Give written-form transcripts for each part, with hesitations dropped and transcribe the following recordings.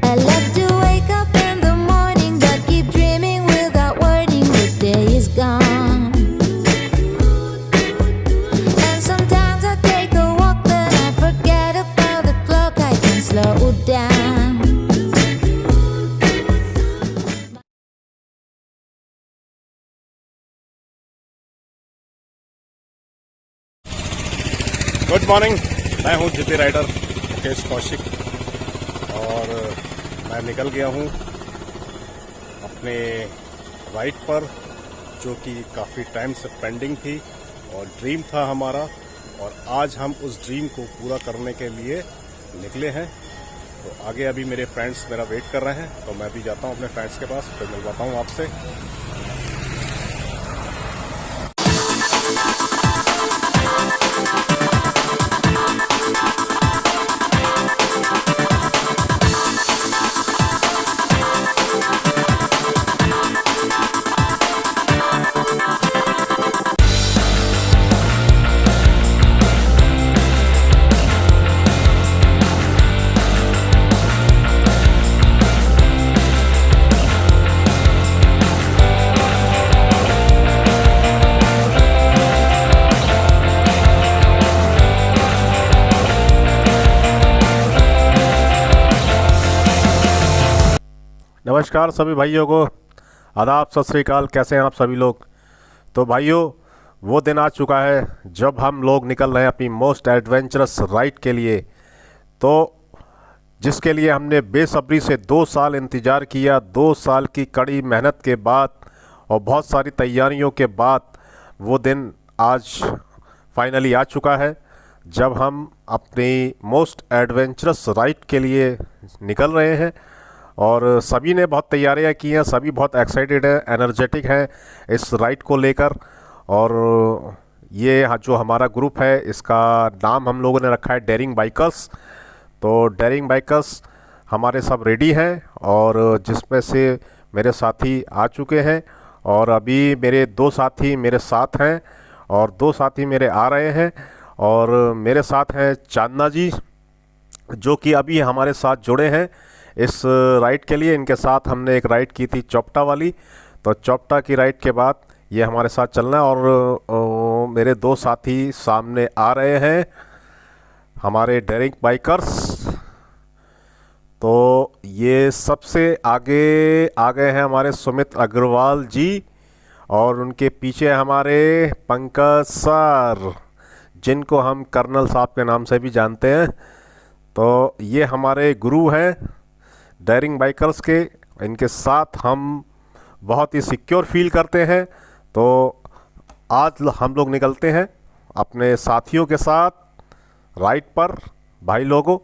I love to wake up in the morning, but keep dreaming without wording. The day is gone. And sometimes I take a walk, then I forget about the clock. I can slow down. Good morning. मैं हूं GP rider Mukesh Kaushik और मैं निकल गया हूं अपने ride पर, जो कि काफ़ी टाइम से पेंडिंग थी और ड्रीम था हमारा, और आज हम उस ड्रीम को पूरा करने के लिए निकले हैं। तो आगे अभी मेरे फ्रेंड्स मेरा वेट कर रहे हैं, तो मैं भी जाता हूं अपने फ्रेंड्स के पास, फिर मिलवाता हूं आपसे। नमस्कार सभी भाइयों को, आदाब, सत श्री अकाल। कैसे हैं आप सभी लोग? तो भाइयों, वो दिन आ चुका है जब हम लोग निकल रहे हैं अपनी मोस्ट एडवेंचरस राइड के लिए, तो जिसके लिए हमने बेसब्री से 2 साल इंतज़ार किया। 2 साल की कड़ी मेहनत के बाद और बहुत सारी तैयारियों के बाद वो दिन आज फाइनली आ चुका है, जब हम अपनी मोस्ट एडवेंचरस राइड के लिए निकल रहे हैं। और सभी ने बहुत तैयारियां की हैं, सभी बहुत एक्साइटेड हैं, एनर्जेटिक हैं इस राइड को लेकर। और ये जो हमारा ग्रुप है, इसका नाम हम लोगों ने रखा है डेयरिंग बाइकर्स। तो डेयरिंग बाइकर्स हमारे सब रेडी हैं, और जिसमें से मेरे साथी आ चुके हैं, और अभी मेरे 2 साथी मेरे साथ हैं और 2 साथी मेरे आ रहे हैं। और मेरे साथ हैं चांदना जी, जो कि अभी हमारे साथ जुड़े हैं इस राइड के लिए। इनके साथ हमने एक राइड की थी चोपटा वाली, तो चोपटा की राइड के बाद ये हमारे साथ चलना है। और मेरे 2 साथी सामने आ रहे हैं, हमारे डेयरिंग बाइकर्स। तो ये सबसे आगे आ गए हैं हमारे सुमित अग्रवाल जी, और उनके पीछे हमारे पंकज सर, जिनको हम कर्नल साहब के नाम से भी जानते हैं। तो ये हमारे गुरु हैं डेयरिंग बाइकर्स के, इनके साथ हम बहुत ही सिक्योर फील करते हैं। तो आज हम लोग निकलते हैं अपने साथियों के साथ राइड पर। भाई लोगों,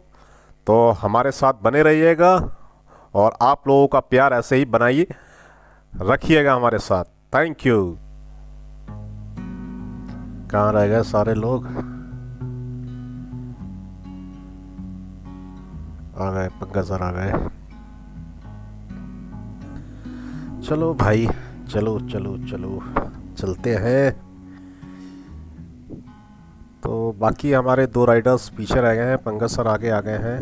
तो हमारे साथ बने रहिएगा, और आप लोगों का प्यार ऐसे ही बनाइए रखिएगा हमारे साथ। Thank you. कहाँ रह गए सारे लोग? आ गए, पंकज सर आ गए। चलो भाई, चलो चलो चलो चलते हैं। तो बाकी हमारे 2 राइडर्स पीछे रह गए हैं, पंकज सर आगे आ गए हैं।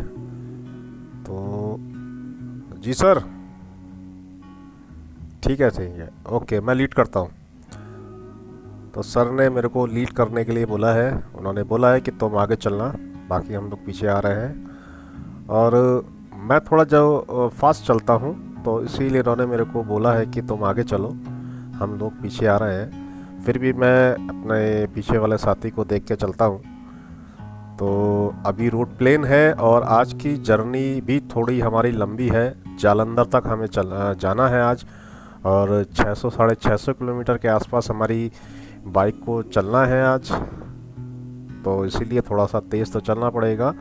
तो जी सर, ठीक है, ओके, मैं लीड करता हूँ। तो सर ने मेरे को लीड करने के लिए बोला है, उन्होंने बोला है कि तुम आगे चलना, बाकी हम लोग पीछे आ रहे हैं। और मैं थोड़ा जो फास्ट चलता हूँ, तो इसीलिए उन्होंने मेरे को बोला है कि तुम आगे चलो, हम लोग पीछे आ रहे हैं। फिर भी मैं अपने पीछे वाले साथी को देख के चलता हूँ। तो अभी रूट प्लेन है, और आज की जर्नी भी थोड़ी हमारी लंबी है। जालंधर तक हमें जाना है आज, और 600 साढ़े 600 किलोमीटर के आसपास हमारी बाइक को चलना है आज। तो इसीलिए थोड़ा सा तेज़ तो चलना पड़ेगा।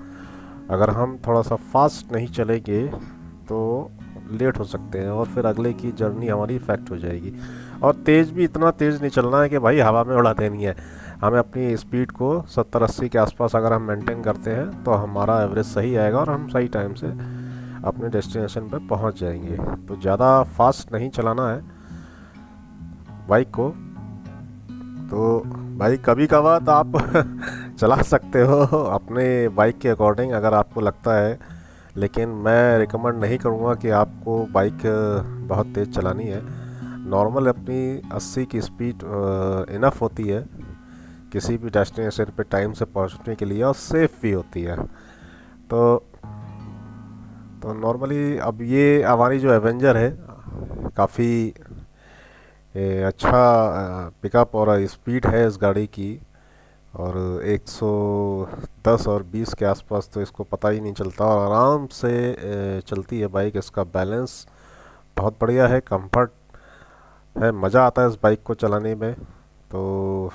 अगर हम थोड़ा सा फास्ट नहीं चलेंगे तो लेट हो सकते हैं, और फिर अगले की जर्नी हमारी इफेक्ट हो जाएगी। और तेज़ भी इतना तेज़ नहीं चलना है कि भाई हवा में उड़ा देनी है। हमें अपनी स्पीड को 70-80 के आसपास अगर हम मेंटेन करते हैं, तो हमारा एवरेज सही आएगा, और हम सही टाइम से अपने डेस्टिनेशन पर पहुंच जाएंगे। तो ज़्यादा फास्ट नहीं चलाना है बाइक को। तो भाई कभी कभार तो आप चला सकते हो अपने बाइक के अकॉर्डिंग, अगर आपको लगता है, लेकिन मैं रिकमेंड नहीं करूँगा कि आपको बाइक बहुत तेज़ चलानी है। नॉर्मल अपनी 80 की स्पीड इनफ होती है किसी भी डेस्टिनेशन पे टाइम से पहुंचने के लिए, और सेफ भी होती है। तो नॉर्मली अब ये हमारी जो एवेंजर है काफ़ी अच्छा पिकअप और स्पीड है इस गाड़ी की, और 110 और 20 के आसपास तो इसको पता ही नहीं चलता, और आराम से चलती है बाइक। इसका बैलेंस बहुत बढ़िया है, कंफर्ट है, मज़ा आता है इस बाइक को चलाने में। तो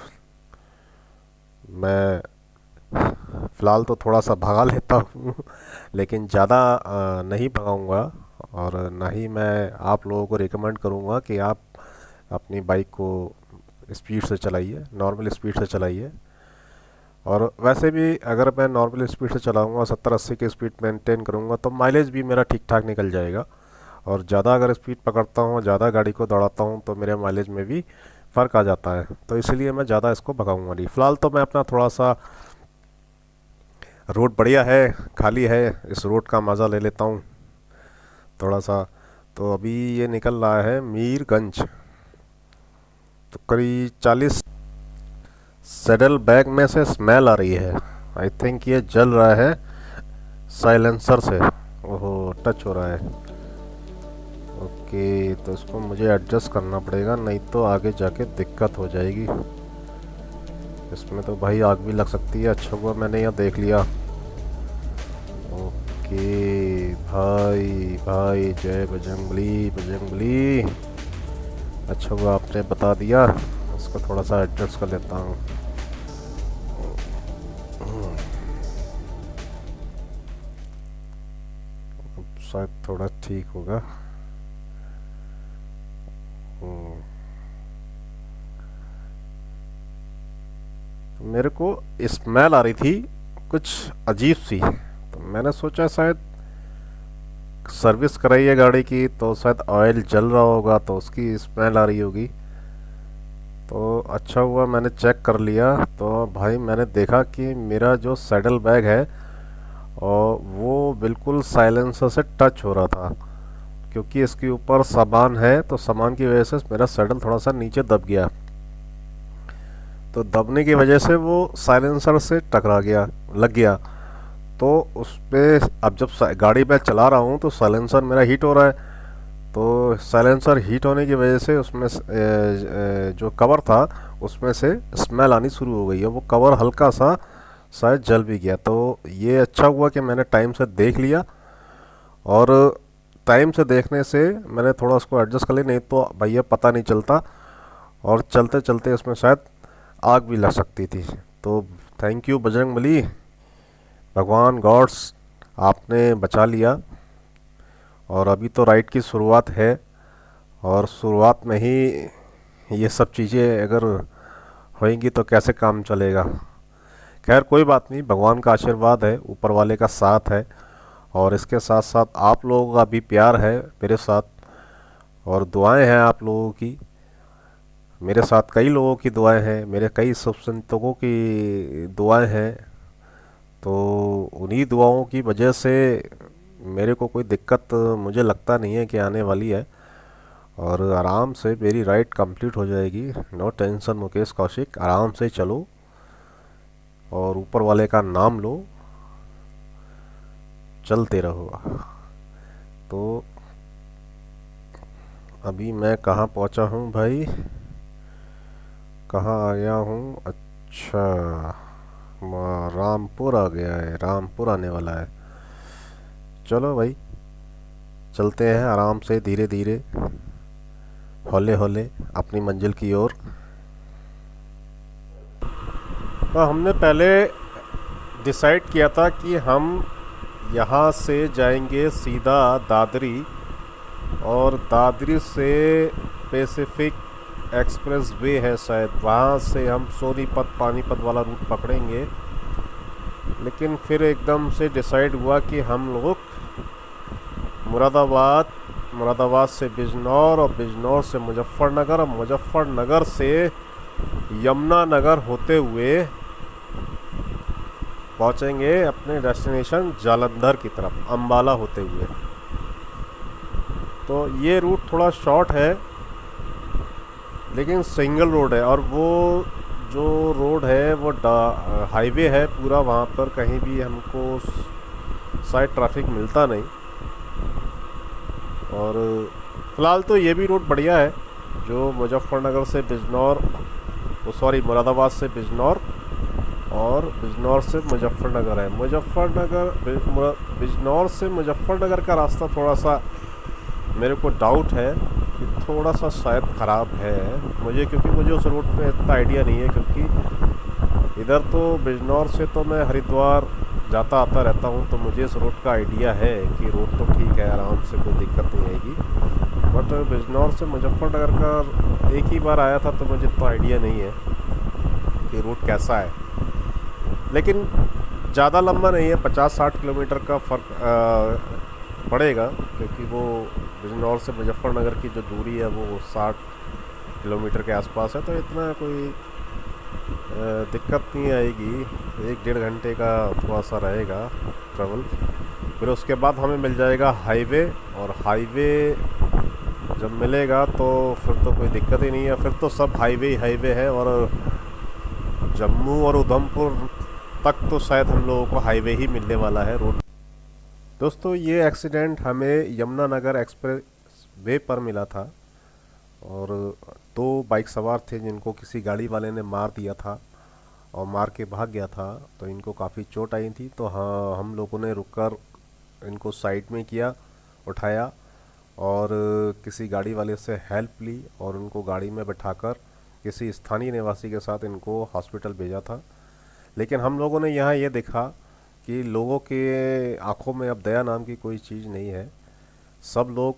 मैं फ़िलहाल तो थोड़ा सा भगा लेता हूँ लेकिन ज़्यादा नहीं भगाऊँगा, और ना ही मैं आप लोगों को रिकमेंड करूँगा कि आप अपनी बाइक को स्पीड से चलाइए, नॉर्मल स्पीड से चलाइए। और वैसे भी अगर मैं नॉर्मल स्पीड से चलाऊँगा, 70-80 की स्पीड मेंटेन करूँगा, तो माइलेज भी मेरा ठीक ठाक निकल जाएगा। और ज़्यादा अगर स्पीड पकड़ता हूँ, ज़्यादा गाड़ी को दौड़ाता हूँ, तो मेरे माइलेज में भी फ़र्क आ जाता है। तो इसलिए मैं ज़्यादा इसको भगाऊँगा नहीं। फ़िलहाल तो मैं अपना थोड़ा सा, रोड बढ़िया है, खाली है, इस रोड का मज़ा ले लेता हूँ थोड़ा सा। तो अभी ये निकल रहा है मीरगंज, तो करीब 40। सैडल बैग में से स्मेल आ रही है, आई थिंक ये जल रहा है साइलेंसर से। ओहो, टच हो रहा है। ओके, तो इसको मुझे एडजस्ट करना पड़ेगा, नहीं तो आगे जाके दिक्कत हो जाएगी। इसमें तो भाई आग भी लग सकती है। अच्छा हुआ मैंने यहाँ देख लिया। ओके भाई, भाई जय बजरंगबली, बजरंगबली। अच्छा हुआ आपने बता दिया। इसको थोड़ा सा एडजस्ट कर लेता हूँ। शायद थोड़ा ठीक होगा। मेरे को स्मेल आ रही थी कुछ अजीब सी, तो मैंने सोचा शायद सर्विस कराई है गाड़ी की, तो शायद ऑयल जल रहा होगा, तो उसकी स्मेल आ रही होगी। तो अच्छा हुआ मैंने चेक कर लिया, तो भाई मैंने देखा कि मेरा जो सैडल बैग है और वो बिल्कुल साइलेंसर से टच हो रहा था, क्योंकि इसके ऊपर सामान है, तो सामान की वजह से मेरा सैडल थोड़ा सा नीचे दब गया। तो दबने की वजह से वो साइलेंसर से टकरा गया, लग गया। तो उस पर अब जब गाड़ी मैं चला रहा हूँ तो साइलेंसर मेरा हीट हो रहा है। तो साइलेंसर हीट होने की वजह से उसमें जो कवर था उसमें से स्मेल आनी शुरू हो गई है। वो कवर हल्का सा शायद जल भी गया। तो ये अच्छा हुआ कि मैंने टाइम से देख लिया, और टाइम से देखने से मैंने थोड़ा उसको एडजस्ट कर लिया, नहीं तो भैया पता नहीं चलता और चलते चलते उसमें शायद आग भी लग सकती थी। तो थैंक यू बजरंगबली, भगवान गॉड्स, आपने बचा लिया। और अभी तो राइड की शुरुआत है, और शुरुआत में ही ये सब चीज़ें अगर होएंगी तो कैसे काम चलेगा। खैर कोई बात नहीं, भगवान का आशीर्वाद है, ऊपर वाले का साथ है, और इसके साथ साथ आप लोगों का भी प्यार है मेरे साथ, और दुआएं हैं आप लोगों की मेरे साथ। कई लोगों की दुआएं हैं, मेरे कई शुभचिंतकों की दुआएं हैं। तो उन्हीं दुआओं की वजह से मेरे को कोई दिक्कत मुझे लगता नहीं है कि आने वाली है, और आराम से मेरी राइड कंप्लीट हो जाएगी। नो टेंशन मुकेश कौशिक, आराम से चलो और ऊपर वाले का नाम लो, चलते रहो। तो अभी मैं कहाँ पहुँचा हूँ भाई, कहाँ आ गया हूँ? अच्छा, रामपुर आ गया है, रामपुर आने वाला है। चलो भाई चलते हैं आराम से, धीरे धीरे, हौले हौले अपनी मंजिल की ओर। तो हमने पहले डिसाइड किया था कि हम यहाँ से जाएंगे सीधा दादरी, और दादरी से पैसिफिक एक्सप्रेस वे है शायद, वहाँ से हम सोनीपत पानीपत वाला रूट पकड़ेंगे। लेकिन फिर एकदम से डिसाइड हुआ कि हम लोग मुरादाबाद से बिजनौर, और बिजनौर से मुजफ्फरनगर, और मुजफ्फरनगर से यमुनानगर होते हुए पहुंचेंगे अपने डेस्टिनेशन जालंधर की तरफ अंबाला होते हुए। तो ये रूट थोड़ा शॉर्ट है लेकिन सिंगल रोड है, और वो जो रोड है वो हाईवे है पूरा, वहाँ पर कहीं भी हमको साइड ट्रैफिक मिलता नहीं। और फ़िलहाल तो ये भी रोड बढ़िया है जो मुजफ्फरनगर से बिजनौर, सॉरी मुरादाबाद से बिजनौर और बिजनौर से मुजफ्फरनगर है। बिजनौर से मुजफ्फरनगर का रास्ता थोड़ा सा मेरे को डाउट है कि थोड़ा सा शायद ख़राब है मुझे, क्योंकि मुझे उस रूट पे इतना आइडिया नहीं है। क्योंकि इधर तो बिजनौर से तो मैं हरिद्वार जाता आता रहता हूँ, तो मुझे इस रूट का आइडिया है कि रूट तो ठीक है, आराम से कोई दिक्कत नहीं आएगी। बट बिजनौर से मुजफ्फरनगर का एक ही बार आया था, तो मुझे इतना आइडिया नहीं है कि रूट कैसा है। लेकिन ज़्यादा लंबा नहीं है, 50-60 किलोमीटर का फ़र्क पड़ेगा, क्योंकि वो बिजनौर से मुजफ्फरनगर की जो दूरी है वो 60 किलोमीटर के आसपास है। तो इतना कोई दिक्कत नहीं आएगी, 1-1.5 घंटे का थोड़ा सा रहेगा ट्रैवल। फिर उसके बाद हमें मिल जाएगा हाईवे, और हाईवे जब मिलेगा तो फिर तो कोई दिक्कत ही नहीं है, फिर तो सब हाईवे ही हाईवे है। और जम्मू और उधमपुर तक तो शायद हम लोगों को हाईवे ही मिलने वाला है रोड। दोस्तों ये एक्सीडेंट हमें यमुनानगर एक्सप्रेस वे पर मिला था, और 2 बाइक सवार थे जिनको किसी गाड़ी वाले ने मार दिया था और मार के भाग गया था। तो इनको काफ़ी चोट आई थी। तो हाँ, हम लोगों ने रुककर इनको साइड में किया, उठाया और किसी गाड़ी वाले से हेल्प ली, और उनको गाड़ी में बैठाकर किसी स्थानीय निवासी के साथ इनको हॉस्पिटल भेजा था। लेकिन हम लोगों ने यहाँ ये देखा कि लोगों के आंखों में अब दया नाम की कोई चीज़ नहीं है। सब लोग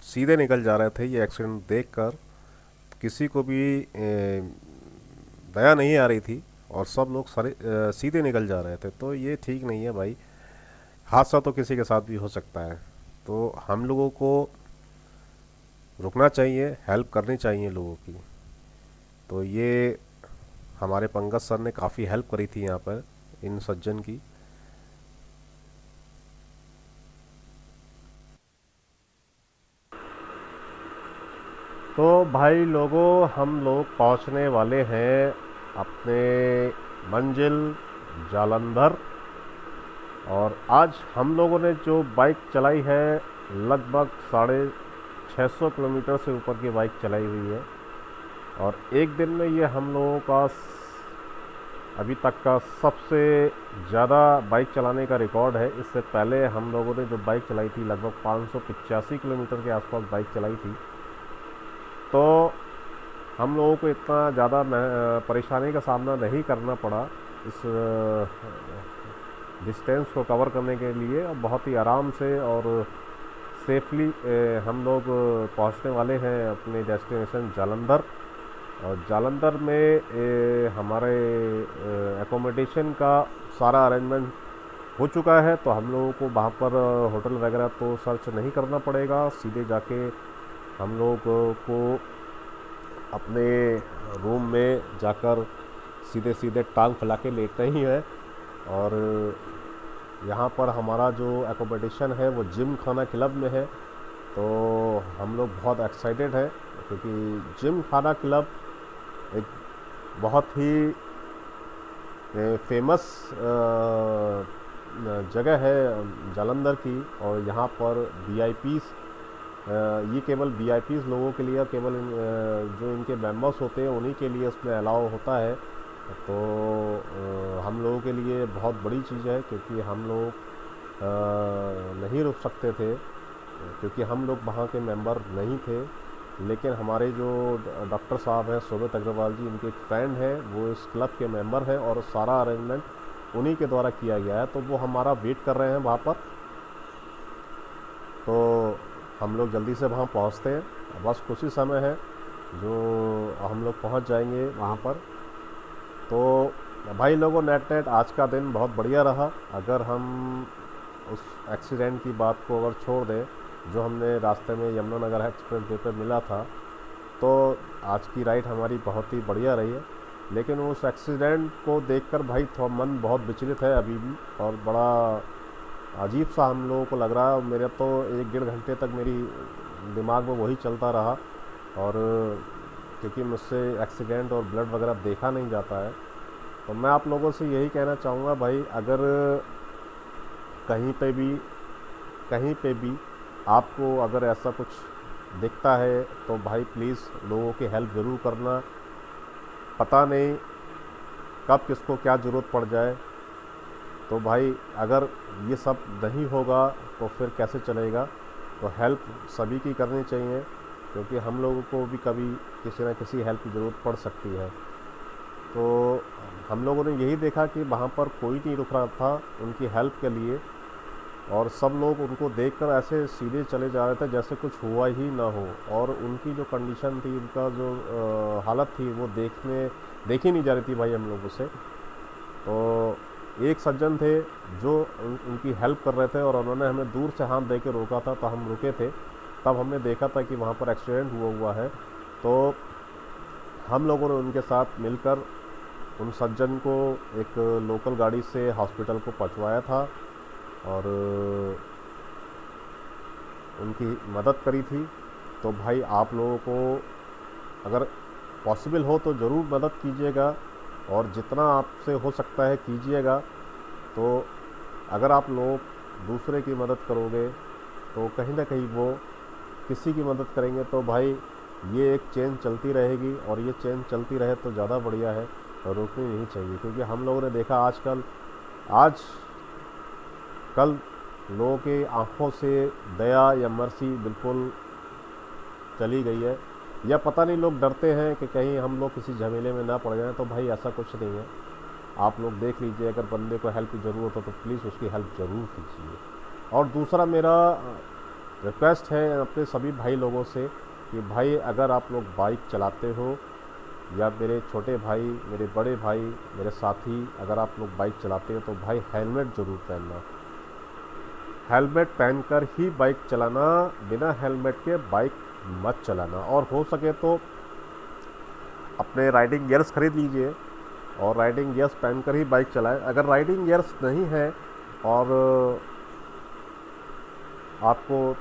सीधे निकल जा रहे थे ये एक्सीडेंट देखकर, किसी को भी दया नहीं आ रही थी, और सब लोग सारे सीधे निकल जा रहे थे। तो ये ठीक नहीं है भाई, हादसा तो किसी के साथ भी हो सकता है। तो हम लोगों को रुकना चाहिए, हेल्प करनी चाहिए लोगों की। तो ये हमारे पंकज सर ने काफ़ी हेल्प करी थी यहाँ पर इन सज्जन की। तो भाई लोगों, हम लोग पहुँचने वाले हैं अपने मंजिल जालंधर। और आज हम लोगों ने जो बाइक चलाई है लगभग 650 किलोमीटर से ऊपर की बाइक चलाई हुई है, और एक दिन में ये हम लोगों का अभी तक का सबसे ज़्यादा बाइक चलाने का रिकॉर्ड है। इससे पहले हम लोगों ने जो बाइक चलाई थी लगभग 585 किलोमीटर के आसपास बाइक चलाई थी। तो हम लोगों को इतना ज़्यादा परेशानी का सामना नहीं करना पड़ा इस डिस्टेंस को कवर करने के लिए, और बहुत ही आराम से और सेफली हम लोग पहुंचने वाले हैं अपने डेस्टिनेशन जालंधर। और जालंधर में हमारे एकोमोडेशन का सारा अरेंजमेंट हो चुका है, तो हम लोगों को वहाँ पर होटल वगैरह तो सर्च नहीं करना पड़ेगा। सीधे जाके हम लोग को अपने रूम में जाकर सीधे सीधे टांग फैला के लेटना ही है। और यहाँ पर हमारा जो एकोमोडेशन है वो जिम खाना क्लब में है। तो हम लोग बहुत एक्साइटेड हैं, क्योंकि जिम खाना क्लब एक बहुत ही फेमस जगह है जालंधर की। और यहाँ पर वीआईपीज़, ये केवल वीआईपीज़ लोगों के लिए, केवल जो इनके मेंबर्स होते हैं उन्हीं के लिए उसमें अलाउ होता है। तो हम लोगों के लिए बहुत बड़ी चीज़ है, क्योंकि हम लोग नहीं रुक सकते थे, क्योंकि हम लोग वहाँ के मेंबर नहीं थे। लेकिन हमारे जो डॉक्टर साहब हैं शोभित अग्रवाल जी, इनके एक फ्रेंड हैं, वो इस क्लब के मेंबर हैं, और सारा अरेंजमेंट उन्हीं के द्वारा किया गया है। तो वो हमारा वेट कर रहे हैं वहाँ पर। तो हम लोग जल्दी से वहाँ पहुँचते हैं, बस कुछ ही समय है जो हम लोग पहुँच जाएंगे वहाँ पर। तो भाई लोगों, नेट आज का दिन बहुत बढ़िया रहा। अगर हम उस एक्सीडेंट की बात को अगर छोड़ दें जो हमने रास्ते में यमुनानगर एक्सप्रेस वे पर मिला था, तो आज की राइड हमारी बहुत ही बढ़िया रही है। लेकिन उस एक्सीडेंट को देखकर भाई थोड़ा मन बहुत विचलित है अभी भी, और बड़ा अजीब सा हम लोगों को लग रहा है। मेरा तो 1 डेढ़ घंटे तक मेरी दिमाग में वही चलता रहा, और क्योंकि मुझसे एक्सीडेंट और ब्लड वगैरह देखा नहीं जाता है। तो मैं आप लोगों से यही कहना चाहूँगा भाई, अगर कहीं पे भी आपको अगर ऐसा कुछ दिखता है तो भाई प्लीज़ लोगों की हेल्प ज़रूर करना। पता नहीं कब किसको क्या ज़रूरत पड़ जाए। तो भाई अगर ये सब नहीं होगा तो फिर कैसे चलेगा। तो हेल्प सभी की करनी चाहिए, क्योंकि हम लोगों को भी कभी किसी न किसी हेल्प की ज़रूरत पड़ सकती है। तो हम लोगों ने यही देखा कि वहाँ पर कोई नहीं रुक रहा था उनकी हेल्प के लिए, और सब लोग उनको देखकर ऐसे सीधे चले जा रहे थे जैसे कुछ हुआ ही ना हो। और उनकी जो कंडीशन थी, उनका जो हालत थी, वो देखी नहीं जा रही थी भाई हम लोगों से। तो एक सज्जन थे जो उनकी हेल्प कर रहे थे, और उन्होंने हमें दूर से हाथ दे के रोका था। तो हम रुके थे, तब हमने देखा था कि वहाँ पर एक्सीडेंट हुआ है। तो हम लोगों ने उनके साथ मिलकर उन सज्जन को एक लोकल गाड़ी से हॉस्पिटल को पहुँचवाया था, और उनकी मदद करी थी। तो भाई आप लोगों को अगर पॉसिबल हो तो ज़रूर मदद कीजिएगा, और जितना आपसे हो सकता है कीजिएगा। तो अगर आप लोग दूसरे की मदद करोगे तो कहीं ना कहीं वो किसी की मदद करेंगे, तो भाई ये एक चेन चलती रहेगी, और ये चेन चलती रहे तो ज़्यादा बढ़िया है, और रोकनी नहीं चाहिए। क्योंकि हम लोगों ने देखा आज कल लोगों की आंखों से दया या मर्सी बिल्कुल चली गई है, या पता नहीं लोग डरते हैं कि कहीं हम लोग किसी झमेले में ना पड़ जाएं। तो भाई ऐसा कुछ नहीं है। आप लोग देख लीजिए, अगर बंदे को हेल्प की ज़रूरत हो तो प्लीज़ उसकी हेल्प ज़रूर कीजिए। और दूसरा मेरा रिक्वेस्ट है अपने सभी भाई लोगों से कि भाई अगर आप लोग बाइक चलाते हो, या मेरे छोटे भाई, मेरे बड़े भाई, मेरे साथी, अगर आप लोग बाइक चलाते हो तो भाई हेलमेट ज़रूर पहनना। हेलमेट पहनकर ही बाइक चलाना, बिना हेलमेट के बाइक मत चलाना। और हो सके तो अपने राइडिंग गियर्स खरीद लीजिए, और राइडिंग गियर्स पहनकर ही बाइक चलाएं। अगर राइडिंग गियर्स नहीं है और आपको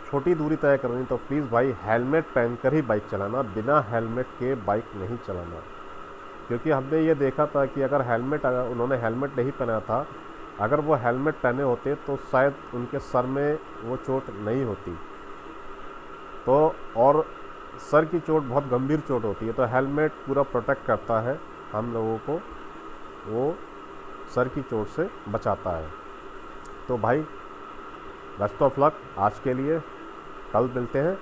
छोटी दूरी तय करनी, तो प्लीज़ भाई हेलमेट पहनकर ही बाइक चलाना, बिना हेलमेट के बाइक नहीं चलाना। क्योंकि हमने ये देखा था कि अगर उन्होंने हेलमेट नहीं पहना था, अगर वो हेलमेट पहने होते तो शायद उनके सर में वो चोट नहीं होती। तो और सर की चोट बहुत गंभीर चोट होती है। तो हेलमेट पूरा प्रोटेक्ट करता है हम लोगों को, वो सर की चोट से बचाता है। तो भाई बेस्ट ऑफ लक आज के लिए, कल मिलते हैं।